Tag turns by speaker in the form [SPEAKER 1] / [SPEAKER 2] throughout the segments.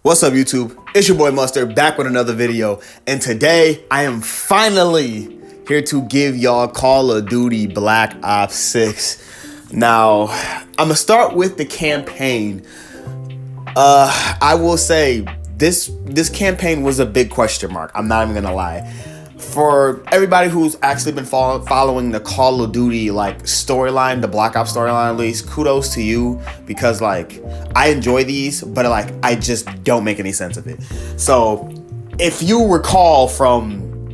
[SPEAKER 1] What's up, YouTube? It's your boy Mustard back with another video, and today I am finally here to give y'all Call of Duty Black Ops 6. Now, I'm gonna start with the campaign. I will say this campaign was a big question mark. I'm not even gonna lie. For everybody who's actually been following the Call of Duty storyline, the Black Ops storyline at least, kudos to you, because I enjoy these, but I just don't make any sense of it. So if you recall from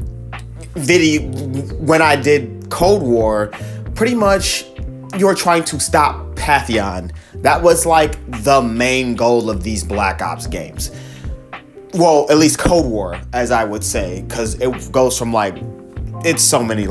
[SPEAKER 1] video when I did Cold War, pretty much you're trying to stop Pantheon. That was the main goal of these Black Ops games. Well, at least Cold War, as I would say, because it goes from it's so many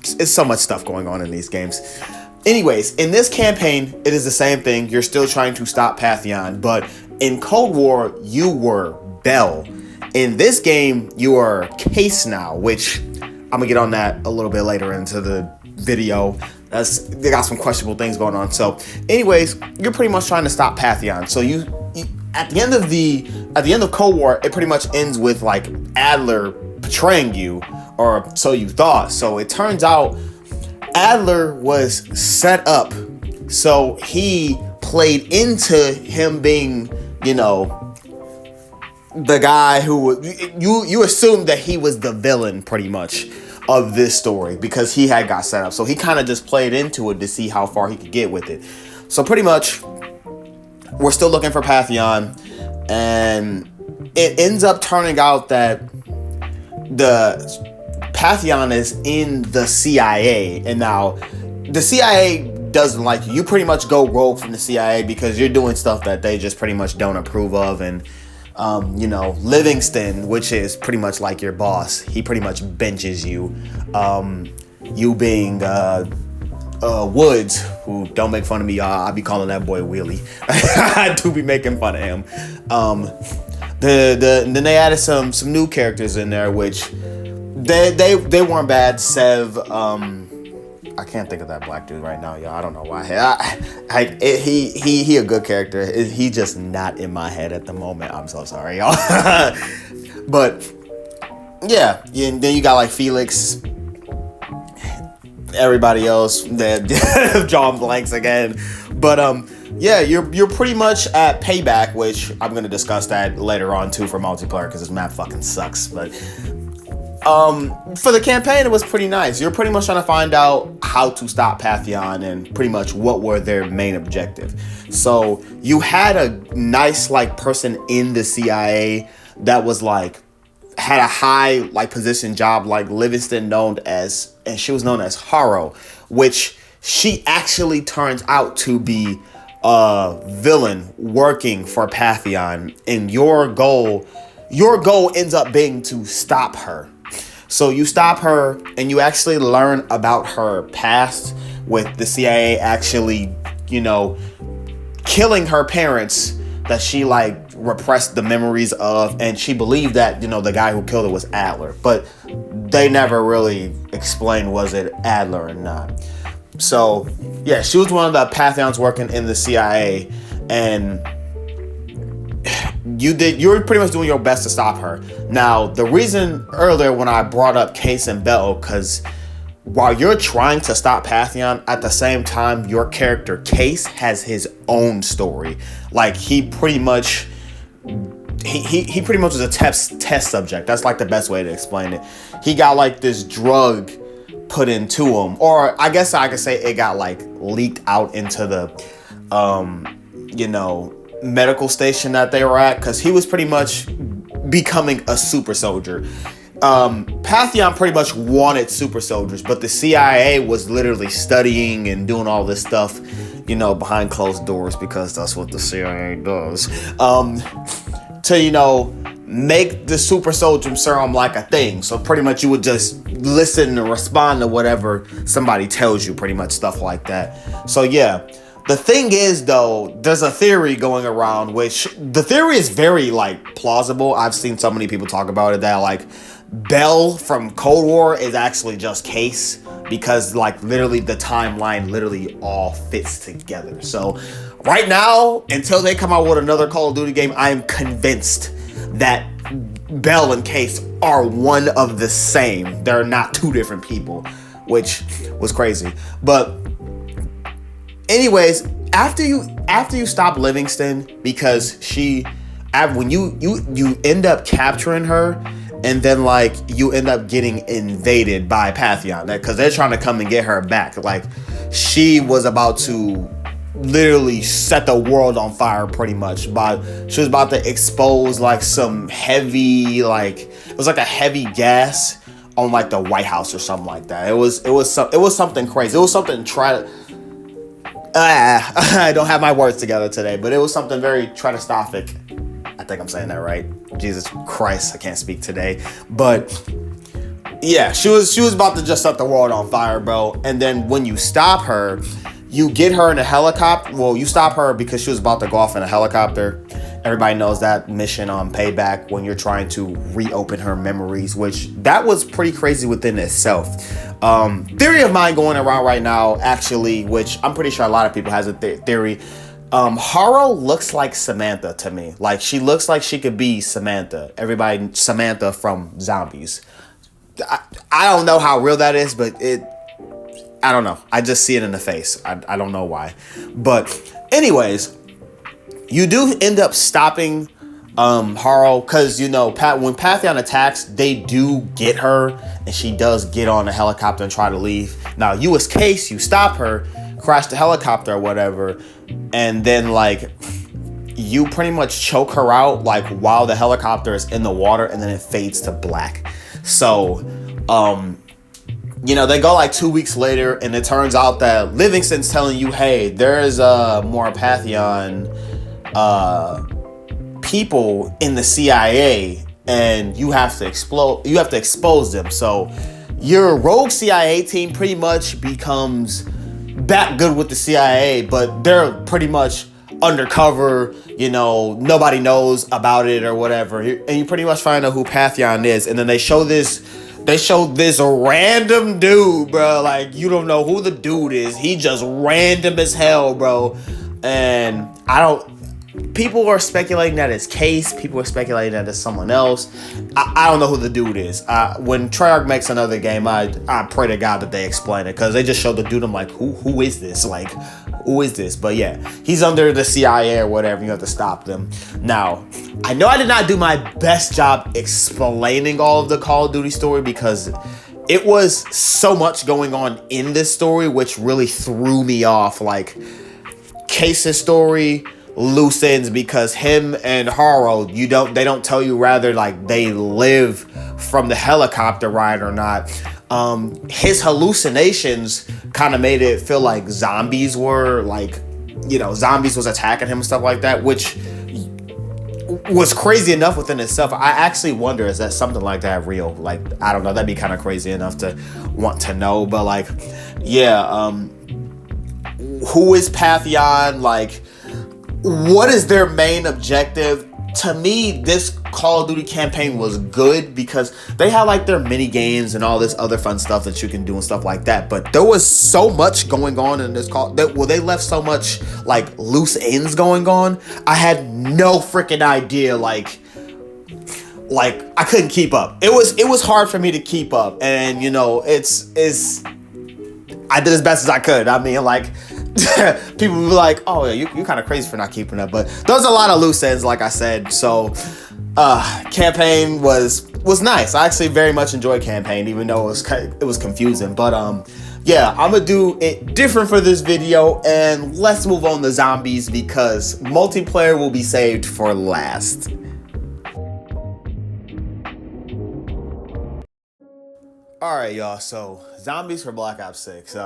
[SPEAKER 1] it's so much stuff going on in these games. Anyways, in this campaign, it is the same thing. You're still trying to stop Pantheon, but in Cold War, you were Bell. In this game, you are Case now, which I'm gonna get on that a little bit later into the video. They got some questionable things going on. So, anyways, you're pretty much trying to stop Pantheon. So you at the end of Cold War, it pretty much ends with Adler betraying you, or so you thought. So it turns out Adler was set up, so he played into him being, the guy who you assumed that he was the villain pretty much of this story because he had got set up. So he kind of just played into it to see how far he could get with it. So pretty much we're still looking for Pantheon, and it ends up turning out that the Pantheon is in the CIA, and now the CIA doesn't like you. You pretty much go rogue from the CIA because you're doing stuff that they just pretty much don't approve of. And Livingston, which is pretty much like your boss, he pretty much benches you. You being Woods, who don't make fun of me, y'all. I be calling that boy Wheelie. I do be making fun of him. Then they added some new characters in there, which they weren't bad. Sev, I can't think of that black dude right now, y'all. I don't know why. He a good character. He just not in my head at the moment. I'm so sorry, y'all. But yeah, and then you got Felix. Everybody else that John blanks again, but yeah, you're pretty much at Payback, which I'm gonna discuss that later on too for multiplayer because this map fucking sucks. But for the campaign, it was pretty nice. You're pretty much trying to find out how to stop Pantheon and pretty much what were their main objective. So you had a nice person in the CIA that was had a high position job, Livingston and she was known as Harrow, which she actually turns out to be a villain working for Pantheon, and your goal ends up being to stop her. So you stop her and you actually learn about her past, with the CIA actually killing her parents that she repressed the memories of, and she believed that the guy who killed her was Adler, but they never really explained was it Adler or not. So yeah, she was one of the Pantheons working in the CIA, and you're pretty much doing your best to stop her. Now, the reason earlier when I brought up Case and Bell, because while you're trying to stop Pantheon, at the same time, your character Case has his own story. He pretty much was a test subject. That's the best way to explain it. He got this drug put into him, or I guess I could say it got leaked out into the medical station that they were at, because he was pretty much becoming a super soldier. Pantheon pretty much wanted super soldiers, but the CIA was literally studying and doing all this stuff, behind closed doors, because that's what the CIA does. To, make the super soldier serum a thing. So pretty much you would just listen and respond to whatever somebody tells you, pretty much stuff like that. So yeah. The thing is, though, there's a theory going around, which the theory is very plausible. I've seen so many people talk about it that Bell from Cold War is actually just Case, because literally the timeline literally all fits together. So Right now, until they come out with another Call of Duty game, I am convinced that Bell and Case are one of the same. They're not two different people, which was crazy. But anyways, after you stop Livingston, because when you end up capturing her, and then like you end up getting invaded by Pantheon, because they're trying to come and get her back. Like, she was about to literally set the world on fire pretty much. But she was about to expose like some heavy, like it was like a heavy gas on like the White House or something like that. It was something crazy. It was something I don't have my words together today, but it was something very tritostophic. I think I'm saying that right. Jesus Christ, I can't speak today. But yeah, she was about to just set the world on fire, bro. And then when you stop her, you get her in a helicopter. Well, you stop her because she was about to go off in a helicopter. Everybody knows that mission on Payback, when you're trying to reopen her memories, which that was pretty crazy within itself. Theory of mine going around right now, actually, which I'm pretty sure a lot of people has a theory. Haro looks like Samantha to me. Like, she looks like she could be Samantha. Samantha from Zombies. I don't know how real that is, but I don't know. I just see it in the face. I don't know why. But anyways, you do end up stopping Haro, because, you know, when Pantheon attacks, they do get her, and she does get on a helicopter and try to leave. Now, you as Case, you stop her, crash the helicopter or whatever, and then, like, you pretty much choke her out, like, while the helicopter is in the water, and then it fades to black. So, you know, they go like 2 weeks later, and it turns out that Livingston's telling you, hey, there's more Pantheon people in the CIA, and you have to expose them. So your rogue CIA team pretty much becomes back good with the CIA, but they're pretty much undercover, you know, nobody knows about it or whatever. And you pretty much find out who Pantheon is, and then they show this random dude, bro. Like, you don't know who the dude is. He just random as hell, bro. And people are speculating that it's Case. People are speculating that it's someone else. I don't know who the dude is. When Treyarch makes another game, I pray to God that they explain it, because they just showed the dude. I'm like, who is this? Like, who is this? But yeah, he's under the CIA or whatever. You have to stop them. Now, I know I did not do my best job explaining all of the Call of Duty story, because it was so much going on in this story, which really threw me off. Like, Case's story, loose ends, because him and Haro, they don't tell you rather like they live from the helicopter ride or not. His hallucinations kind of made it feel like zombies were like, you know, zombies was attacking him and stuff like that, which was crazy enough within itself. I actually wonder, is that something like that real? Like, I don't know, that'd be kind of crazy enough to want to know. But like, yeah, who is Pantheon? Like, what is their main objective? To me, this Call of Duty campaign was good because they had like their mini games and all this other fun stuff that you can do and stuff like that. But there was so much going on in this call that, well, they left so much like loose ends going on. I had no freaking idea. Like I couldn't keep up. It was hard for me to keep up, and you know, I did as best as I could. I mean, like, people will be like, oh yeah, you kind of crazy for not keeping up, but there's a lot of loose ends, like I said. So campaign was nice. I actually very much enjoyed campaign, even though it was confusing. But yeah, I'm gonna do it different for this video, and let's move on to zombies, because multiplayer will be saved for last. Alright, y'all, so zombies for Black Ops 6.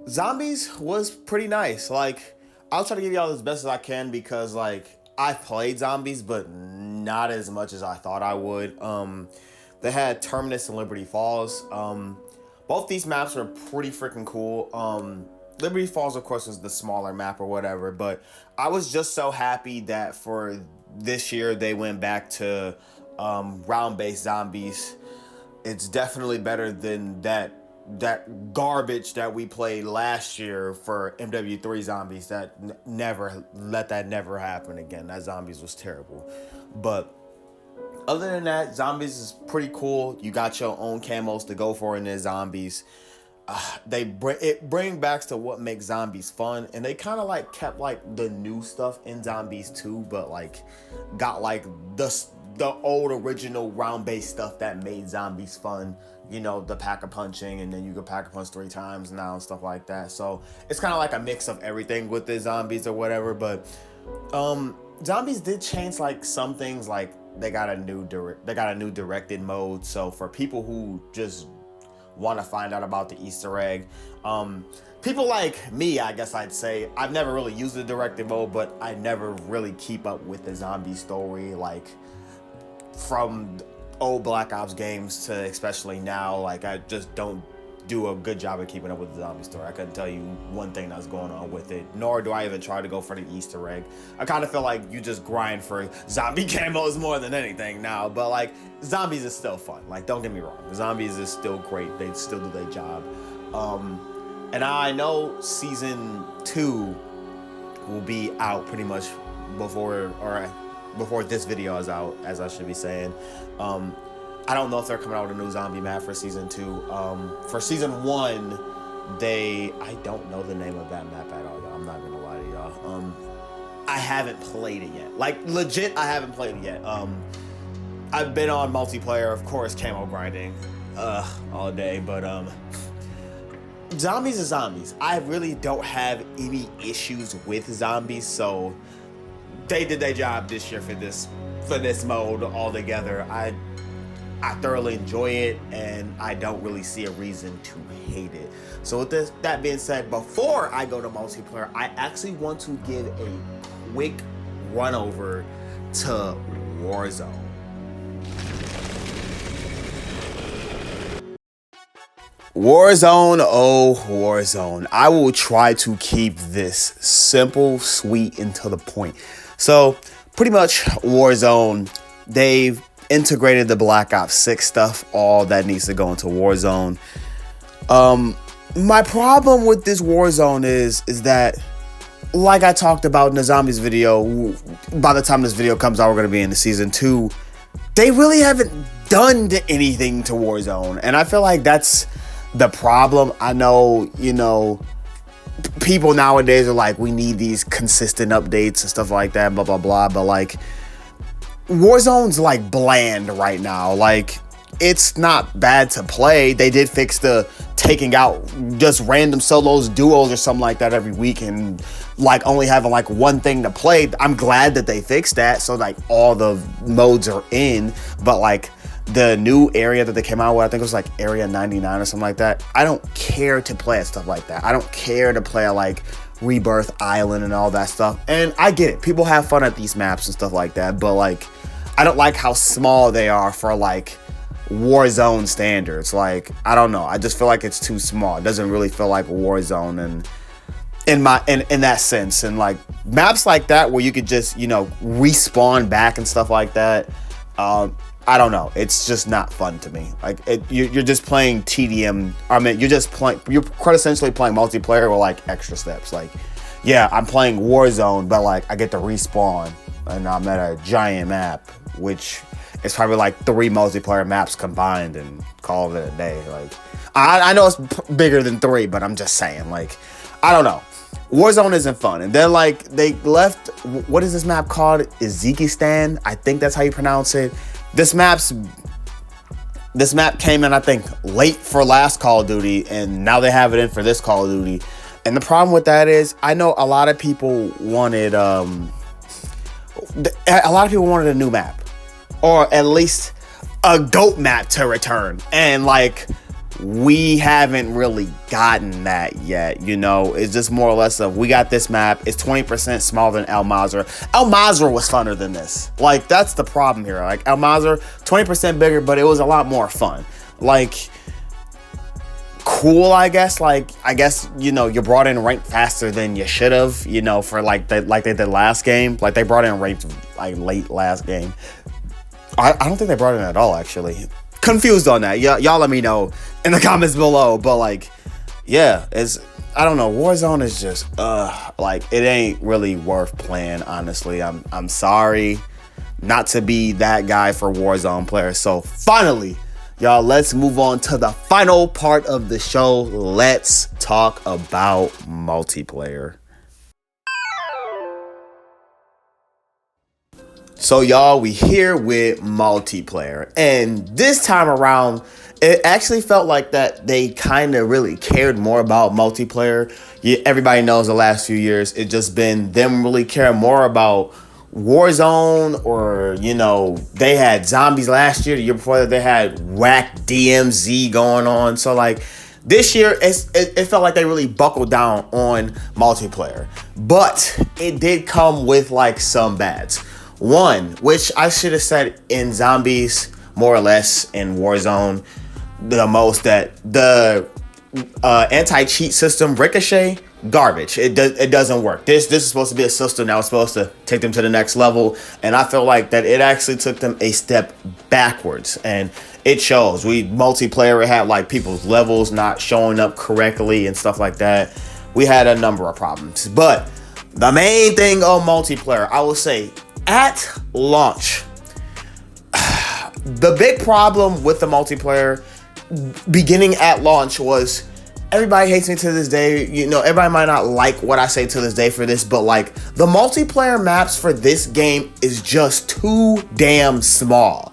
[SPEAKER 1] Zombies was pretty nice. Like, I'll try to give y'all as best as I can, because like, I played zombies, but not as much as I thought I would. They had Terminus and Liberty Falls. Both these maps are pretty freaking cool. Liberty Falls, of course, was the smaller map or whatever, but I was just so happy that for this year they went back to round-based zombies. It's definitely better than that that garbage that we played last year for MW3 zombies. That never let that never happen again. That zombies was terrible. But other than that, zombies is pretty cool. You got your own camos to go for in their zombies. Bring back to what makes zombies fun, and they kind of like kept like the new stuff in zombies too, but like got like the old original round based stuff that made zombies fun. You know, the pack a punching, and then you can pack a punch 3 times now and stuff like that. So it's kind of like a mix of everything with the zombies or whatever. But zombies did change like some things. Like they got a new directed mode. So for people who just want to find out about the Easter egg, people like me, I guess I'd say, I've never really used the directed mode, but I never really keep up with the zombie story, like from old Black Ops games to especially now. Like I just don't do a good job of keeping up with the zombie story. I couldn't tell you one thing that's going on with it, nor do I even try to go for the Easter egg. I kind of feel like you just grind for zombie camos more than anything now, but like zombies is still fun. Like don't get me wrong, zombies is still great. They still do their job. And I know season 2 will be out pretty much before this video is out, as I should be saying. I don't know if they're coming out with a new zombie map for season 2. For season 1, I don't know the name of that map at all, y'all. I'm not gonna lie to y'all. I haven't played it yet. Like legit, I haven't played it yet. I've been on multiplayer, of course, camo grinding, all day. But zombies are zombies. I really don't have any issues with zombies, so they did their job this year for this mode altogether. I thoroughly enjoy it, and I don't really see a reason to hate it. So with that being said, before I go to multiplayer, I actually want to give a quick run over to Warzone. Warzone, oh Warzone. I will try to keep this simple, sweet, and to the point. So pretty much Warzone, they've integrated the Black Ops 6 stuff, all that needs to go into Warzone. My problem with this Warzone is that, like I talked about in the zombies video, by the time this video comes out, we're going to be in the season 2. They really haven't done anything to Warzone, and I feel like that's the problem. I know, you know, people nowadays are like, we need these consistent updates and stuff like that, blah, blah, blah, but like, Warzone's like bland right now. Like it's not bad to play. They did fix the taking out just random solos, duos or something like that every week, and like only having like one thing to play. I'm glad that they fixed that, so like all the modes are in. But like the new area that they came out with, I think it was like Area 99 or something like that, I don't care to play at stuff like that. I don't care to play like Rebirth Island and all that stuff. And I get it, people have fun at these maps and stuff like that, but like I don't like how small they are for like Warzone standards. Like I don't know, I just feel like it's too small. It doesn't really feel like Warzone, and in that sense. And like maps like that where you could just, you know, respawn back and stuff like that, I don't know, it's just not fun to me. Like you're just playing TDM. I mean, you're quintessentially playing multiplayer with like extra steps. Like yeah, I'm playing Warzone, but like I get to respawn and I'm at a giant map, which is probably like 3 multiplayer maps combined, and call it a day. Like I know it's bigger than 3, but I'm just saying, like, I don't know, Warzone isn't fun. And then like they left, what is this map called? Uzbekistan, I think that's how you pronounce it. This map came in, I think, late for last Call of Duty, and now they have it in for this Call of Duty. And the problem with that is, I know a lot of people wanted a new map, or at least a GOAT map to return, and like we haven't really gotten that yet. You know, it's just more or less of, we got this map, it's 20% smaller than El Mazrah. El Mazrah was funner than this. Like that's the problem here. Like El Mazrah, 20% bigger, but it was a lot more fun. Like cool, I guess. Like I guess, you know, you brought in rank faster than you should have, you know, for like they did last game. Like they brought in ranked like late last game. I don't think they brought it in at all, actually. confused on that. Y'all let me know in the comments below. But like, yeah, I don't know. Warzone is just like, it ain't really worth playing, honestly. I'm sorry not to be that guy for Warzone players. So finally, y'all, let's move on to the final part of the show. Let's talk about multiplayer. So y'all, we here with multiplayer, and this time around, it actually felt like that they kind of really cared more about multiplayer. Everybody knows the last few years, it just been them really caring more about Warzone, or, you know, they had zombies last year. The year before that, they had whack DMZ going on. So like this year, it felt like they really buckled down on multiplayer, but it did come with like some bads. One, which I should have said in zombies, more or less in Warzone, the most, that the anti-cheat system, Ricochet, garbage. It doesn't work. This is supposed to be a system that was supposed to take them to the next level, and I feel like that it actually took them a step backwards, and it shows. Multiplayer had like people's levels not showing up correctly and stuff like that. We had a number of problems, but the main thing on multiplayer, I will say, at launch, the big problem with the multiplayer beginning at launch was, everybody hates me to this day. You know, everybody might not like what I say to this day for this, but like, the multiplayer maps for this game is just too damn small.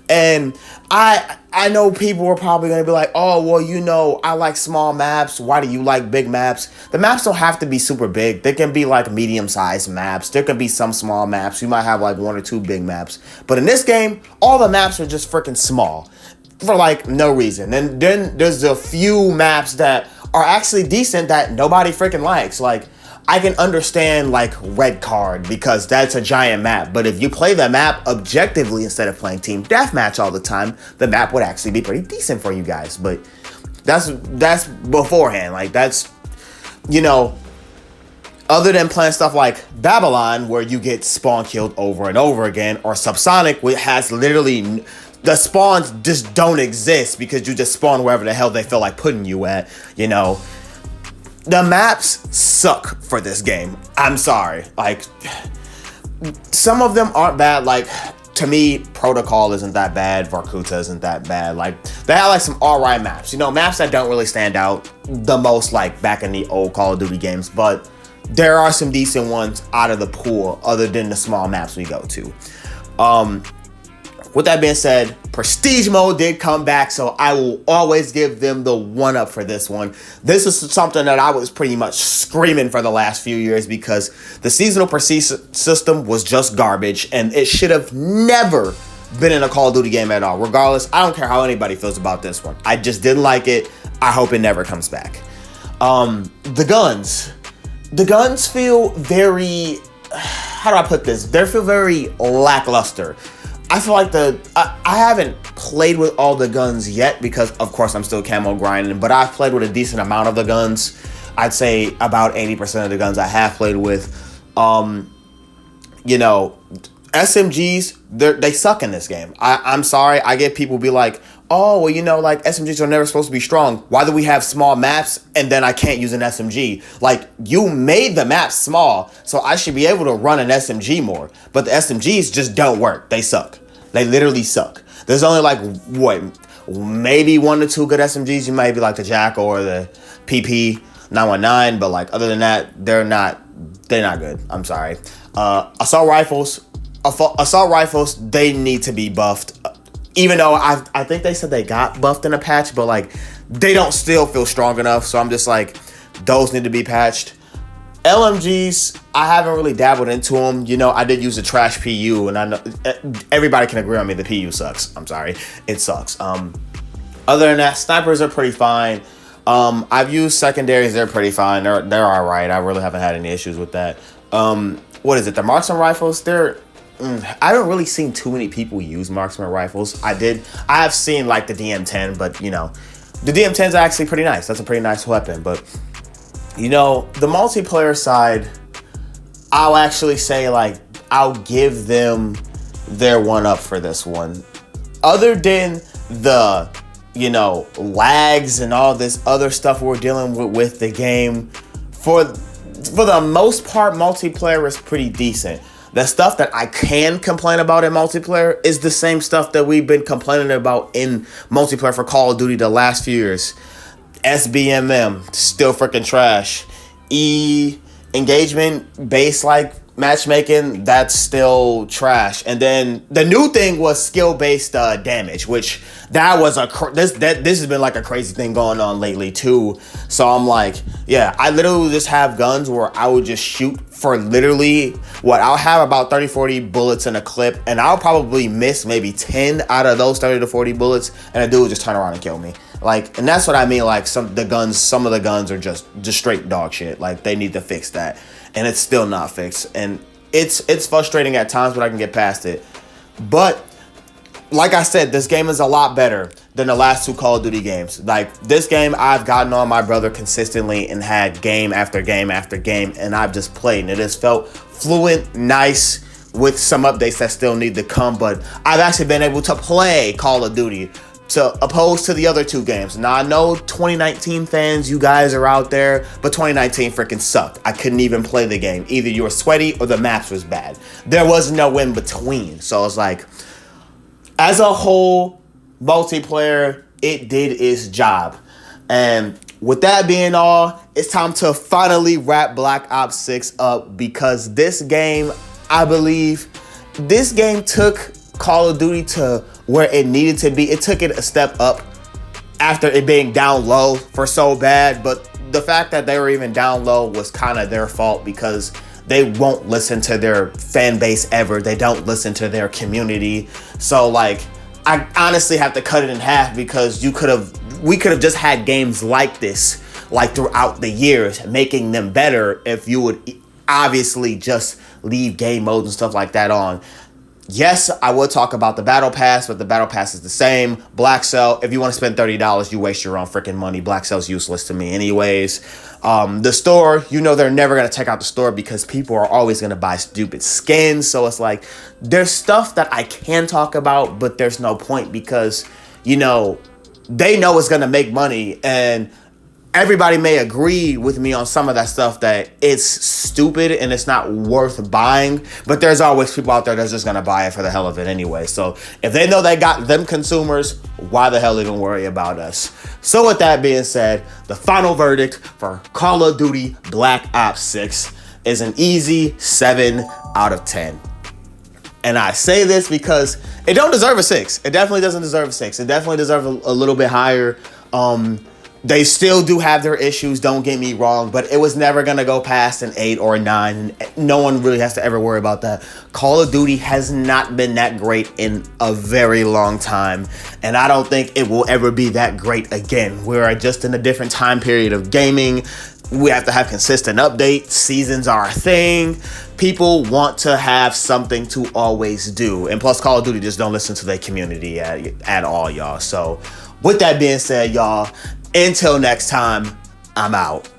[SPEAKER 1] And I know people are probably going to be like, oh, well, you know, I like small maps. Why do you like big maps? The maps don't have to be super big. They can be like medium-sized maps. There can be some small maps. You might have like 1 or 2 big maps. But in this game, all the maps are just freaking small for like no reason. And then there's a few maps that are actually decent that nobody freaking likes. Like, I can understand like Red Card because that's a giant map, but if you play the map objectively instead of playing team deathmatch all the time, the map would actually be pretty decent for you guys. But that's beforehand. Like, that's, you know, other than playing stuff like Babylon, where you get spawn killed over and over again, or Subsonic, which has literally, the spawns just don't exist because you just spawn wherever the hell they feel like putting you at, you know. The maps suck for this game. I'm sorry. Like, some of them aren't bad. Like, to me, Protocol isn't that bad. Vorkuta isn't that bad. Like, they have like some alright maps. You know, maps that don't really stand out the most, like back in the old Call of Duty games. But there are some decent ones out of the pool other than the small maps we go to. With that being said, Prestige Mode did come back, so I will always give them the one up for this one. This is something that I was pretty much screaming for the last few years, because the seasonal Prestige system was just garbage, and it should have never been in a Call of Duty game at all. Regardless, I don't care how anybody feels about this one. I just didn't like it. I hope it never comes back. The guns. The guns feel very, how do I put this? They feel very lackluster. I feel like I haven't played with all the guns yet because, of course, I'm still camo grinding, but I've played with a decent amount of the guns. I'd say about 80% of the guns I have played with. You know, SMGs, they suck in this game. I'm sorry. I get people be like, oh, well, you know, like, SMGs are never supposed to be strong. Why do we have small maps and then I can't use an SMG? Like, you made the map small, so I should be able to run an SMG more. But the SMGs just don't work. They suck. They literally suck. There's only like, what, maybe 1 or 2 good SMGs. You might be like the Jackal or the PP 919, but like, other than that, they're not good. I'm sorry. Assault rifles, they need to be buffed. Even though I think they said they got buffed in a patch, but like, they don't still feel strong enough. So I'm just like, those need to be patched. LMGs, I haven't really dabbled into them. You know, I did use a trash PU, and I know everybody can agree on me, the PU sucks. I'm sorry, it sucks. Other than that, snipers are pretty fine. I've used secondaries, they're pretty fine. They're all right. I really haven't had any issues with that. What is it? The marksman rifles, I haven't really seen too many people use marksman rifles. I have seen like the DM10, but you know, the DM10 is actually pretty nice. That's a pretty nice weapon. But you know, the multiplayer side, I'll actually say like, I'll give them their one up for this one. Other than the, lags and all this other stuff we're dealing with the game, for the most part, multiplayer is pretty decent. The stuff that I can complain about in multiplayer is the same stuff that we've been complaining about in multiplayer for Call of Duty the last few years. SBMM, still freaking trash. Engagement based like matchmaking, that's still trash. And then the new thing was skill based damage, which that was this has been like a crazy thing going on lately too. So I'm like, yeah, I literally just have guns where I would just shoot for literally I'll have about 30-40 bullets in a clip, and I'll probably miss maybe 10 out of those 30 to 40 bullets, and a dude would just turn around and kill me. Like, and that's what I mean. Like, some of the guns are just straight dog shit. Like, they need to fix that, and it's still not fixed. And it's frustrating at times, but I can get past it. But like I said, this game is a lot better than the last two Call of Duty games. Like, this game, I've gotten on my brother consistently and had game after game after game, and I've just played, and it has felt fluent, nice, with some updates that still need to come. But I've actually been able to play Call of Duty, to opposed to the other two games. Now, I know 2019 fans, you guys are out there, but 2019 freaking sucked. I couldn't even play the game. Either you were sweaty or the maps was bad. There was no in between. So it's like, as a whole, multiplayer, it did its job. And with that being all, it's time to finally wrap Black Ops 6 up, because this game, I believe, this game took Call of Duty to where it needed to be. It took it a step up after it being down low for so bad, but the fact that they were even down low was kind of their fault, because they won't listen to their fan base ever. They don't listen to their community. So like, I honestly have to cut it in half, because we could have just had games like this like throughout the years, making them better if you would obviously just leave game modes and stuff like that on. Yes, I would talk about the Battle Pass, but the Battle Pass is the same. Black Cell, if you want to spend $30, you waste your own freaking money. Black Cell's useless to me anyways. The store, they're never going to take out the store, because people are always going to buy stupid skins. So it's like, there's stuff that I can talk about, but there's no point, because, they know it's going to make money, and everybody may agree with me on some of that stuff that it's stupid and it's not worth buying, but there's always people out there that's just gonna buy it for the hell of it anyway. So if they know they got them consumers, why the hell even worry about us? So with that being said, the final verdict for Call of Duty Black Ops 6 is an easy 7 out of 10. And I say this because it don't deserve a 6. It definitely doesn't deserve a 6. It definitely deserves a little bit higher. They still do have their issues, don't get me wrong, but it was never going to go past an 8 or a 9. And no one really has to ever worry about that. Call of Duty has not been that great in a very long time, and I don't think it will ever be that great again. We're just in a different time period of gaming. We have to have consistent updates. Seasons are a thing. People want to have something to always do. And plus, Call of Duty just don't listen to their community at all, y'all. So with that being said, y'all, until next time, I'm out.